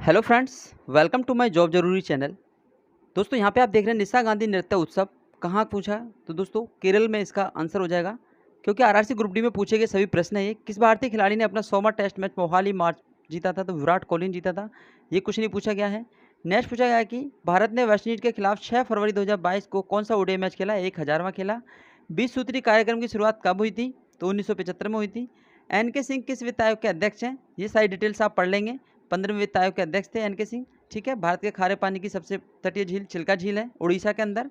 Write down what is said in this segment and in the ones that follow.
Hello friends, welcome to my job जरूरी channel. दोस्तों यहाँ पे आप देख रहे हैं निशा गांधी नृत्य उत्सव कहाँ पूछा है? तो दोस्तों केरल में इसका आंसर हो जाएगा, क्योंकि आरआरसी ग्रुप डी में पूछे गए सभी प्रश्न है ये। किस भारतीय खिलाड़ी ने अपना 100वां टेस्ट मैच मोहाली मार्च जीता था? तो विराट कोहली ने जीता था। ये क्वेश्चन ही पूछा गया है। नेक्स्ट पूछा गया है कि भारत ने वेस्टइंडीज के खिलाफ 6 फरवरी 2022 को कौन सा ओडीआई मैच खेला? 1000वां खेला। 20 सूत्री कार्यक्रम की शुरुआत कब हुई थी? तो 1975 में हुई थी। एन के सिंह किस वित्त आयोग के अध्यक्ष हैं? ये सारी डिटेल्स आप पढ़ लेंगे। 15वें वित्त आयोग के अध्यक्ष थे एन के सिंह। ठीक है, भारत के खारे पानी की सबसे तटीय झील चिल्का झील है उड़ीसा के अंदर।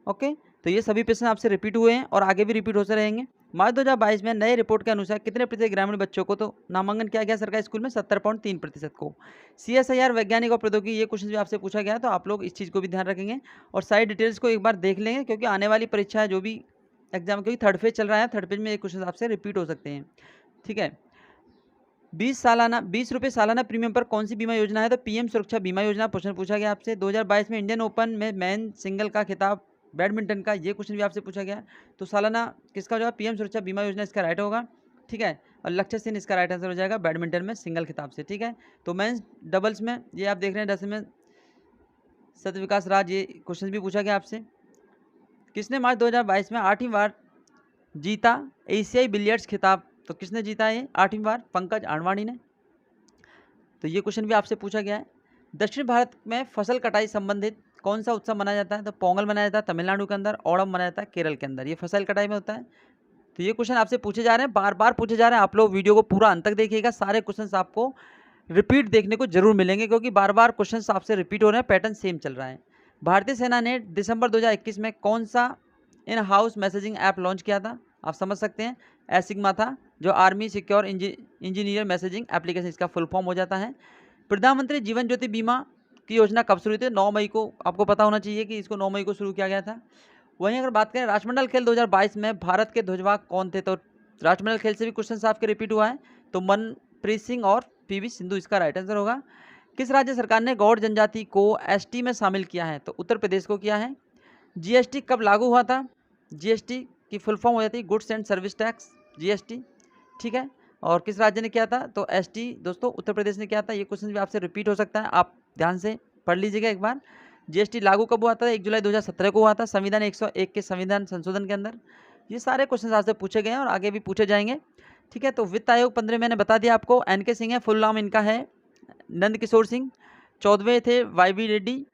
ओके, तो ये सभी प्रश्न आपसे रिपीट हुए हैं और आगे भी रिपीट होते रहेंगे। मार्च 2022 में नए रिपोर्ट के अनुसार कितने प्रतिशत ग्रामीण बच्चों को तो नामांकन किया गया सरकारी स्कूल में? 70.3% को। CSIR वैज्ञानिक और प्रौद्योगिकी, ये क्वेश्चन भी आपसे पूछा गया, तो आप लोग इस चीज़ को भी ध्यान रखेंगे और सारी डिटेल्स को एक बार देख लेंगे, क्योंकि आने वाली परीक्षा है जो भी एग्जाम, क्योंकि थर्ड फेज चल रहा है, थर्ड फेज में ये क्वेश्चन आपसे रिपीट हो सकते हैं। ठीक है, 20 रुपये सालाना प्रीमियम पर कौन सी बीमा योजना है? तो पीएम सुरक्षा बीमा योजना क्वेश्चन पूछा गया आपसे। 2022 में इंडियन ओपन में मैन सिंगल का खिताब बैडमिंटन का, ये क्वेश्चन भी आपसे पूछा गया। तो सालाना किसका जवाब? पीएम सुरक्षा बीमा योजना इसका राइट होगा। ठीक है, और लक्ष्य सेन इसका राइट आंसर हो जाएगा बैडमिंटन में सिंगल खिताब से। ठीक है, तो मेंस डबल्स में ये आप देख रहे हैं 10 में सत्य विकास राज, ये क्वेश्चन भी पूछा गया आपसे। किसने मार्च 2022 में 8वीं बार जीता एशियाई बिलियर्ड्स खिताब? तो किसने जीता है 8वीं बार? पंकज आडवाणी ने। तो ये क्वेश्चन भी आपसे पूछा गया है। दक्षिण भारत में फसल कटाई संबंधित कौन सा उत्सव मनाया जाता है? तो पोंगल मनाया जाता है तमिलनाडु के अंदर, ओणम मनाया जाता है केरल के अंदर। ये फसल कटाई में होता है। तो ये क्वेश्चन आपसे पूछे जा रहे हैं, बार बार पूछे जा रहे हैं। आप लोग वीडियो को पूरा अंत तक देखिएगा, सारे क्वेश्चन आपको रिपीट देखने को जरूर मिलेंगे, क्योंकि बार बार क्वेश्चन आपसे रिपीट हो रहे हैं, पैटर्न सेम चल रहा है। भारतीय सेना ने दिसंबर 2021 में कौन सा in house messaging app launch किया था? आप समझ सकते हैं, एसिग्मा था, जो army secure engineer messaging application, इसका फुल फॉर्म हो जाता है। प्रधानमंत्री जीवन ज्योति बीमा की योजना कब शुरू हुई थी? 9 मई को। आपको पता होना चाहिए कि इसको 9 मई को शुरू किया गया था। वहीं अगर बात करें राष्ट्रमंडल खेल 2022 में भारत के ध्वजवाहक कौन थे? तो राष्ट्रमंडल खेल से भी क्वेश्चन आपके रिपीट हुआ है, तो मनप्रीत सिंह और पीवी सिंधु इसका राइट आंसर होगा। किस राज्य सरकार ने गौड़ जनजाति को एसटी में शामिल किया है? तो उत्तर प्रदेश को किया है। जीएसटी कब लागू हुआ था? जीएसटी की फुल फॉर्म हो जाती है goods and service tax, GST. ठीक है, और किस राज्य ने किया था? तो एसटी दोस्तों उत्तर प्रदेश ने किया था। ये क्वेश्चन भी आपसे रिपीट हो सकता है, आप ध्यान से पढ़ लीजिएगा एक बार। जीएसटी लागू कब हुआ था? 1 जुलाई 2017 को हुआ था, संविधान 101 के संविधान संशोधन के अंदर। ये सारे क्वेश्चन आपसे पूछे गए हैं और आगे भी पूछे जाएंगे। ठीक है, तो वित्त आयोग 15 मैंने बता दिया आपको, एन के सिंह है, फुल नाम इनका है नंद किशोर सिंह। 14वें थे वाईवी रेड्डी।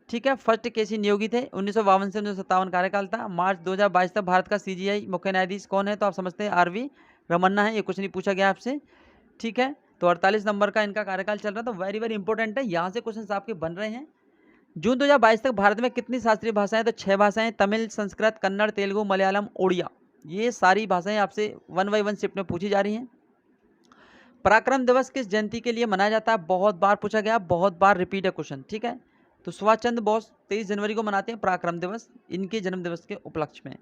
ठीक है, फर्स्ट केसी नियोगी थे, 1952 से 1957 कार्यकाल था। मार्च 2022 तक भारत का सीजीआई मुख्य न्यायाधीश कौन है? तो आप समझते हैं आरवी रमन्ना है। ये क्वेश्चन ही पूछा गया आपसे। ठीक है, तो 48 नंबर का इनका कार्यकाल चल रहा है, तो वेरी वेरी इंपॉर्टेंट है, यहाँ से क्वेश्चन आपके बन रहे हैं। जून 2022 तक भारत में कितनी शास्त्रीय भाषाएं? तो 6 भाषाएं, तमिल, संस्कृत, कन्नड़, तेलुगु, मलयालम, ओडिया। ये सारी भाषाएं आपसे 1 बाई 1 शिफ्ट में पूछी जा रही हैं। पराक्रम दिवस किस जयंती के लिए मनाया जाता है? बहुत बार पूछा गया, बहुत बार रिपीट है क्वेश्चन। ठीक है, तो सुभाष चंद्र बोस 23 जनवरी को मनाते हैं पराक्रम दिवस, इनके जन्म दिवस के उपलक्ष्य में।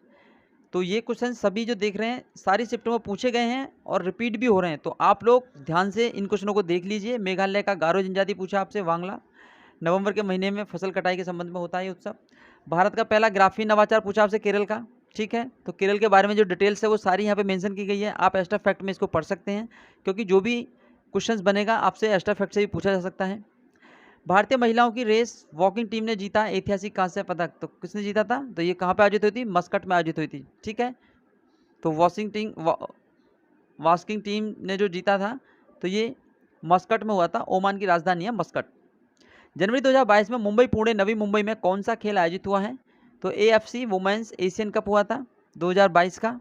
तो ये क्वेश्चन सभी जो देख रहे हैं सारी शिफ्टों में पूछे गए हैं और रिपीट भी हो रहे हैं, तो आप लोग ध्यान से इन क्वेश्चनों को देख लीजिए। मेघालय का गारो जनजाति पूछा आपसे, वांगला। नवंबर के महीने में फसल कटाई के संबंध में होता है ये उत्सव। भारत का पहला ग्राफीन नवाचार पूछा आपसे केरल का। ठीक है, तो केरल के बारे में जो डिटेल्स है वो सारी यहाँ पे मेंशन की गई है, आप एक्स्ट्रा फैक्ट में इसको पढ़ सकते हैं, क्योंकि जो भी क्वेश्चंस बनेगा आपसे एक्स्ट्रा फैक्ट से भी पूछा जा सकता है। भारतीय महिलाओं की रेस वॉकिंग टीम ने जीता ऐतिहासिक कांस्य पदक, तो किसने जीता था? तो ये कहाँ पे आयोजित हुई थी? मस्कट में आयोजित हुई थी। ठीक है, तो वास्किंग टीम ने जो जीता था, तो ये मस्कट में हुआ था, ओमान की राजधानी है मस्कट। जनवरी 2022 में मुंबई पुणे नवी मुंबई में कौन सा खेल आयोजित हुआ है? तो AFC वुमेन्स एशियन कप हुआ था 2022 का।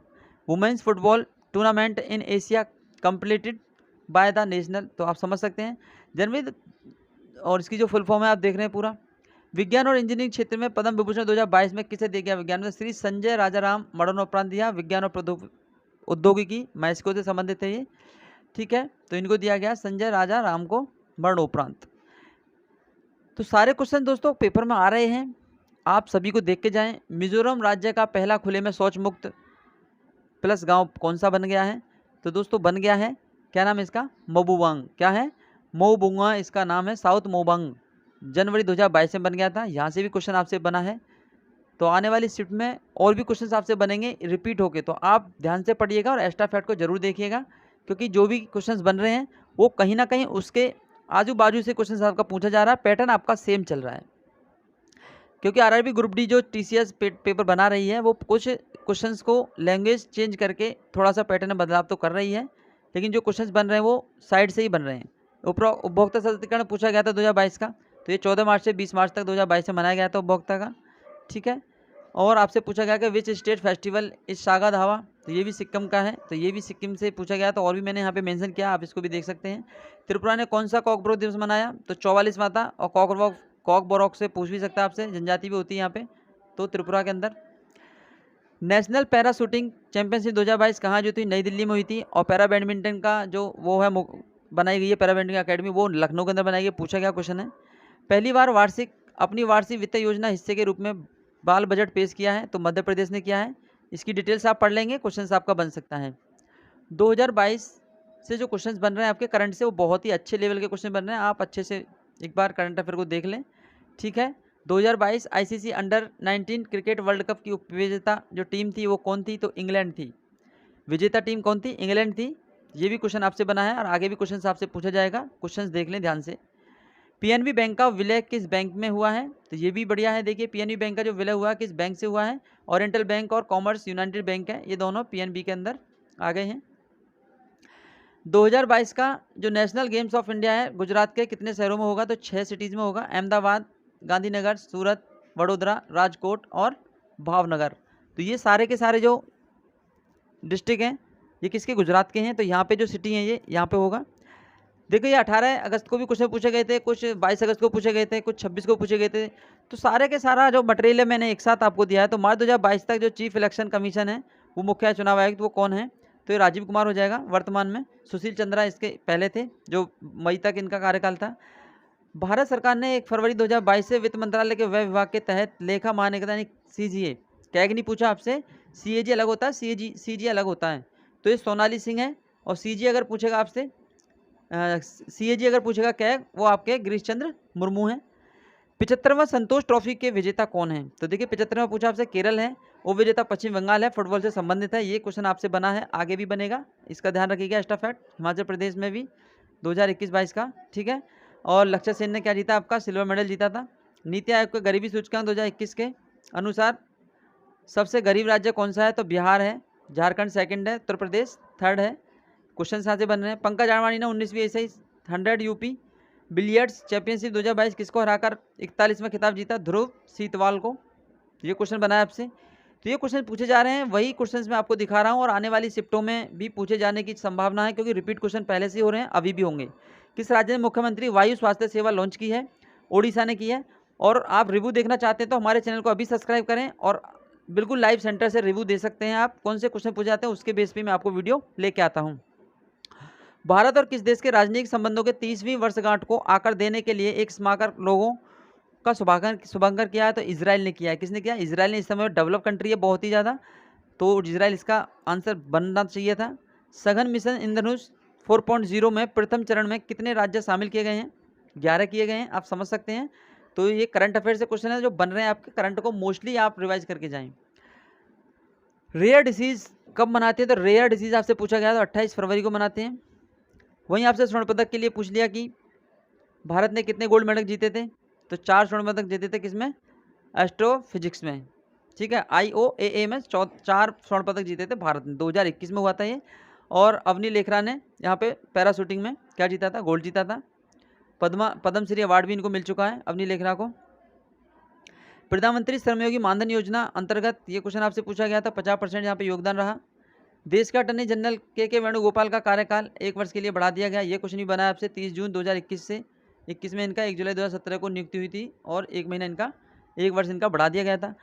Women's football tournament in Asia completed by the national, तो आप समझ सकते हैं जनवरी, और इसकी जो फुल फॉर्म है आप देख रहे हैं पूरा। विज्ञान और इंजीनियरिंग क्षेत्र में पद्म विभूषण 2022 में किसे दिया गया? विज्ञान में श्री संजय राजाराम मरणोपरांत दिया। विज्ञान और औद्योगिकी मैस्को से संबंधित है ये। ठीक है, तो इनको दिया गया संजय राजा राम को मरणोपरांत। तो सारे क्वेश्चन दोस्तों पेपर में आ रहे हैं, आप सभी को देख के जाएं। मिजोरम राज्य का पहला खुले में शौच मुक्त प्लस गांव कौन सा बन गया है? तो दोस्तों बन गया है, क्या नाम है इसका? मोबुवांग। क्या है? मोबुंगा इसका नाम है, साउथ मोबंग। जनवरी 2022 में बन गया था। यहाँ से भी क्वेश्चन आपसे बना है, तो आने वाली शिफ्ट में और भी क्वेश्चन आपसे बनेंगे रिपीट होके, तो आप ध्यान से पढ़िएगा और एक्स्ट्रा फैक्ट को जरूर देखिएगा, क्योंकि जो भी क्वेश्चंस बन रहे हैं वो कहीं ना कहीं उसके आजू बाजू से क्वेश्चन आपका पूछा जा रहा है, पैटर्न आपका सेम चल रहा है, क्योंकि आरआरबी ग्रुप डी जो टीसीएस पेपर बना रही है वो कुछ क्वेश्चंस को लैंग्वेज चेंज करके थोड़ा सा पैटर्न में बदलाव तो कर रही है, लेकिन जो क्वेश्चंस बन रहे हैं वो साइड से ही बन रहे हैं। उपभोक्ता सशक्तिकरण पूछा गया था 2022 का, तो ये 14 मार्च से 20 मार्च तक 2022 में मनाया गया था उपभोक्ता का, ठीक है। और आपसे पूछा गया कि विच स्टेट फेस्टिवल इस सागा धावा, तो ये भी सिक्किम का है, तो ये भी सिक्किम से पूछा गया था, और भी मैंने यहाँ पे मेंशन किया, आप इसको भी देख सकते हैं। त्रिपुरा ने कौन सा कॉकब्रोक दिवस मनाया, तो 44वां था, और कॉकबोरॉक से पूछ भी सकता है आपसे, जनजाति भी होती है यहाँ पे, तो त्रिपुरा के अंदर। नेशनल पैरा शूटिंग चैंपियनशिप 2022 कहाँ जो थी, नई दिल्ली में हुई थी। और पैरा बैडमिंटन का जो वो है बनाई गई है पैरा बैडमिंटन अकेडमी, वो लखनऊ के अंदर बनाई गई, पूछा गया क्वेश्चन है। पहली बार अपनी वार्षिक वित्त योजना हिस्से के रूप में बाल बजट पेश किया है, तो मध्य प्रदेश ने किया है। इसकी डिटेल्स आप पढ़ लेंगे, क्वेश्चन आपका बन सकता है। 2022 से जो क्वेश्चन बन रहे हैं आपके करंट से, वो बहुत ही अच्छे लेवल के क्वेश्चन बन रहे हैं, आप अच्छे से एक बार करंट अफेयर को देख लें, ठीक है। 2022 ICC under 19 cricket world cup की उपविजेता जो टीम थी वो कौन थी, तो इंग्लैंड थी। विजेता टीम कौन थी, इंग्लैंड थी। ये भी क्वेश्चन आपसे बना है और आगे भी क्वेश्चन आपसे पूछा जाएगा, क्वेश्चन देख लें ध्यान से। पीएनबी बैंक का विलय किस बैंक में हुआ है, तो ये भी बढ़िया है। देखिए पीएनबी बैंक का जो विलय हुआ है किस बैंक से हुआ है, ओरिएंटल बैंक और कॉमर्स यूनाइटेड बैंक है, ये दोनों पीएनबी के अंदर आ गए हैं। 2022 का जो नेशनल गेम्स ऑफ इंडिया है गुजरात के कितने शहरों में होगा, तो 6 सिटीज़ में होगा, अहमदाबाद, गांधीनगर, सूरत, वडोदरा, राजकोट और भावनगर। तो ये सारे के सारे जो डिस्ट्रिक्ट हैं ये किसके, गुजरात के हैं। तो यहाँ पे जो सिटी हैं ये यहाँ पे होगा। देखो ये 18 अगस्त को भी क्वेश्चन पूछे गए थे, कुछ 22 अगस्त को पूछे गए थे, कुछ 26 को पूछे गए थे, तो सारे के सारा जो मटेरियल है मैंने एक साथ आपको दिया है। तो मार्च 2022 तक जो चीफ इलेक्शन कमीशन है वो मुख्य चुनाव आयुक्त वो कौन है, तो ये राजीव कुमार हो जाएगा वर्तमान में। सुशील चंद्रा इसके पहले थे, जो मई तक इनका कार्यकाल था। भारत सरकार ने 1 फरवरी 2022 से वित्त मंत्रालय के व्यय विभाग के तहत लेखा मानकता यानी सीजीए, कैग नहीं पूछा आपसे, सीएजी अलग होता है, सीजी अलग होता है, तो ये सोनाली सिंह है। और सीजी अगर पूछेगा आपसे सीएजी अगर पूछेगा कैग, वो आपके गिरीश चंद्र मुर्मू हैं। 75वां संतोष ट्रॉफी के विजेता कौन है, तो देखिए 75वां पूछा आपसे, केरल है, वो विजेता पश्चिम बंगाल है, फुटबॉल से संबंधित है। ये क्वेश्चन आपसे बना है, आगे भी बनेगा, इसका ध्यान रखिएगा। एस्टाफेट हिमाचल प्रदेश में भी 2021-22 का, ठीक है। और लक्ष्य सेन ने क्या जीता, आपका सिल्वर मेडल जीता था। नीति आयोग के गरीबी सूचकांक 2021 के अनुसार सबसे गरीब राज्य कौन सा है, तो बिहार है, झारखंड सेकंड है, उत्तर प्रदेश थर्ड है। क्वेश्चन यहाँ से बन रहे हैं। पंकज आडवाणी ने 19वीं एशियाई 100 यूपी बिलियर्ड्स चैंपियनशिप 2022 किसको हराकर 41वां खिताब जीता, ध्रुव सीतवाल को। ये क्वेश्चन बना है आपसे। तो ये क्वेश्चन पूछे जा रहे हैं, वही क्वेश्चन मैं आपको दिखा रहा हूँ, और आने वाली शिफ्टों में भी पूछे जाने की संभावना है, क्योंकि रिपीट क्वेश्चन पहले से हो रहे हैं, अभी भी होंगे। किस राज्य ने मुख्यमंत्री वायु स्वास्थ्य सेवा लॉन्च की है, ओडिशा ने की है। और आप रिव्यू देखना चाहते हैं तो हमारे चैनल को अभी सब्सक्राइब करें, और बिल्कुल लाइव सेंटर से रिव्यू दे सकते हैं आप, कौन से क्वेश्चन पूछे जाते हैं उसके बेस पे मैं आपको वीडियो लेके आता हूँ। भारत और किस देश के राजनीतिक संबंधों के 30वीं वर्षगांठ को आकर देने के लिए एक स्मारक लोगों का शुभारंभ किया है, तो इजराइल ने किया है। किसने किया, इजराइल ने। इस समय डेवलप कंट्री है बहुत ही ज़्यादा, तो इजराइल इसका आंसर बनना चाहिए था। सघन मिशन इंद्रधनुष 4.0 में प्रथम चरण में कितने राज्य शामिल किए गए हैं, 11 किए गए हैं, आप समझ सकते हैं। तो ये करंट अफेयर से क्वेश्चन है जो बन रहे हैं आपके, करंट को मोस्टली आप रिवाइज करके जाएं। रेयर डिसीज कब मनाते हैं, तो रेयर डिसीज आपसे पूछा गया, तो 28 फरवरी को मनाते हैं। वहीं आपसे स्वर्ण पदक के लिए पूछ लिया कि भारत ने कितने गोल्ड मेडल जीते थे, तो 4 स्वर्ण पदक जीते थे, किसमें, एस्ट्रोफिजिक्स में, ठीक है। IOAA में 4 स्वर्ण पदक जीते थे भारत ने, 2021 में हुआ था ये। और अवनी लेखरा ने यहाँ पे पैराशूटिंग में क्या जीता था, गोल्ड जीता था। पद्मश्री अवार्ड भी इनको मिल चुका है अवनी लेखरा को। प्रधानमंत्री श्रमयोगी मानधन योजना अंतर्गत ये क्वेश्चन आपसे पूछा गया था, 50% यहाँ पे योगदान रहा। देश के अटॉर्नी जनरल के वेणुगोपाल का कार्यकाल 1 वर्ष के लिए बढ़ा दिया गया। ये क्वेश्चन भी बना है आपसे, 30 जून 2021 से 21 में इनका 1 जुलाई 2017 को नियुक्ति हुई थी, और 1 महीना इनका 1 वर्ष इनका बढ़ा दिया गया था।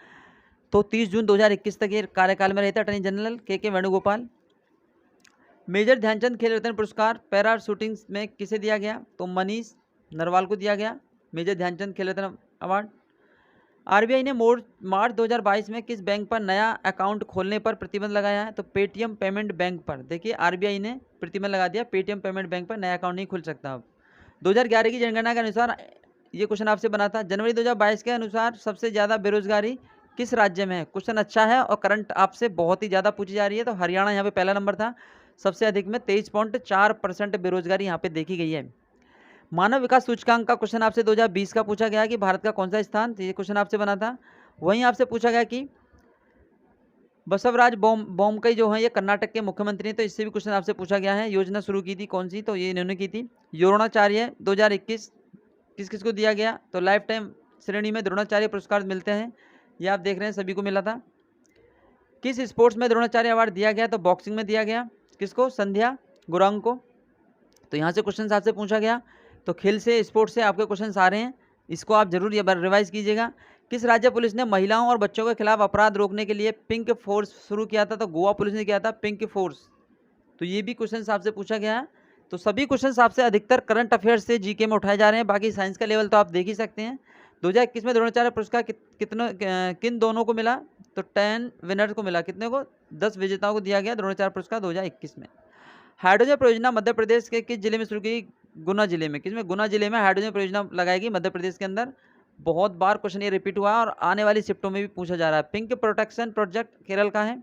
तो 30 जून 2021 तक ये कार्यकाल में रहते अटॉर्नी जनरल के वेणुगोपाल। मेजर ध्यानचंद खेल रत्न पुरस्कार पैरा शूटिंग में किसे दिया गया, तो मनीष नरवाल को दिया गया मेजर ध्यानचंद खेल रत्न अवार्ड। आरबीआई ने मार्च 2022 में किस बैंक पर नया अकाउंट खोलने पर प्रतिबंध लगाया है, तो पेटीएम पेमेंट बैंक पर। देखिए आरबीआई ने प्रतिबंध लगा दिया, पेटीएम पेमेंट बैंक पर नया अकाउंट नहीं खुल सकता अब। 2011 की जनगणना के अनुसार ये क्वेश्चन आपसे बना था, जनवरी 2022 के अनुसार सबसे ज़्यादा बेरोजगारी किस राज्य में है। क्वेश्चन अच्छा है और करंट आपसे बहुत ही ज़्यादा पूछी जा रही है, तो हरियाणा यहाँ पे पहला नंबर था, सबसे अधिक में 23.4% बेरोजगारी यहाँ पे देखी गई है। मानव विकास सूचकांक का क्वेश्चन आपसे 2020 का पूछा गया कि भारत का कौन सा स्थान, तो ये क्वेश्चन आपसे बना था। वहीं आपसे पूछा गया कि बसवराज बोमकई जो है ये कर्नाटक के मुख्यमंत्री हैं, तो इससे भी क्वेश्चन आपसे पूछा गया है। योजना शुरू की थी कौन सी, तो ये इन्होंने की थी। द्रोणाचार्य 2021 किस किस को दिया गया, तो लाइफ टाइम श्रेणी में द्रोणाचार्य पुरस्कार मिलते हैं, ये आप देख रहे हैं सभी को मिला था। किस स्पोर्ट्स में द्रोणाचार्य अवार्ड दिया गया, तो बॉक्सिंग में दिया गया। किसको, संध्या गुरांग को। तो यहाँ से क्वेश्चन आपसे पूछा गया, तो खेल से स्पोर्ट्स से आपके क्वेश्चन आ रहे हैं, इसको आप जरूर रिवाइज कीजिएगा। किस राज्य पुलिस ने महिलाओं और बच्चों के खिलाफ अपराध रोकने के लिए पिंक फोर्स शुरू किया था, तो गोवा पुलिस ने किया था पिंक फोर्स। तो ये भी क्वेश्चन आपसे पूछा गया है। तो सभी क्वेश्चन आपसे अधिकतर करंट अफेयर्स से जीके में उठाए जा रहे हैं, बाकी साइंस का लेवल तो आप देख ही सकते हैं। 2021 में द्रोणाचार्य पुरस्कार किन दोनों को मिला, तो 10 विनर्स को मिला। कितने को, 10 विजेताओं को दिया गया द्रोणाचार्य पुरस्कार 2021 में। हाइड्रोजन परियोजना मध्य प्रदेश के किस जिले में शुरू की, गुना जिले में। किसमें, गुना जिले में हाइड्रोजन परियोजना लगाएगी मध्य प्रदेश के अंदर। बहुत बार क्वेश्चन ये रिपीट हुआ और आने वाली शिफ्टों में भी पूछा जा रहा है। पिंक प्रोटेक्शन प्रोजेक्ट केरल का है।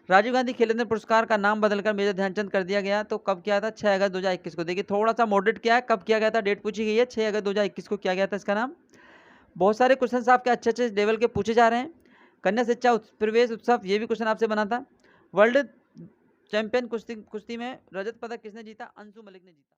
राजीव गांधी खेल रत्न पुरस्कार का नाम बदलकर मेजर ध्यानचंद कर दिया गया, तो कब किया था, 6 अगस्त 2021 को। देखिए थोड़ा सा मॉडरेट किया है, कब किया गया था, डेट पूछी गई है, 6 अगस्त 2021 को किया गया था इसका नाम। बहुत सारे क्वेश्चन आपके अच्छे अच्छे लेवल के पूछे जा रहे हैं। कन्या शिक्षा प्रवेश उत्सव, ये भी क्वेश्चन आपसे बना था। वर्ल्ड चैंपियन कुश्ती में रजत पदक किसने जीता, अंशु मलिक ने जीता।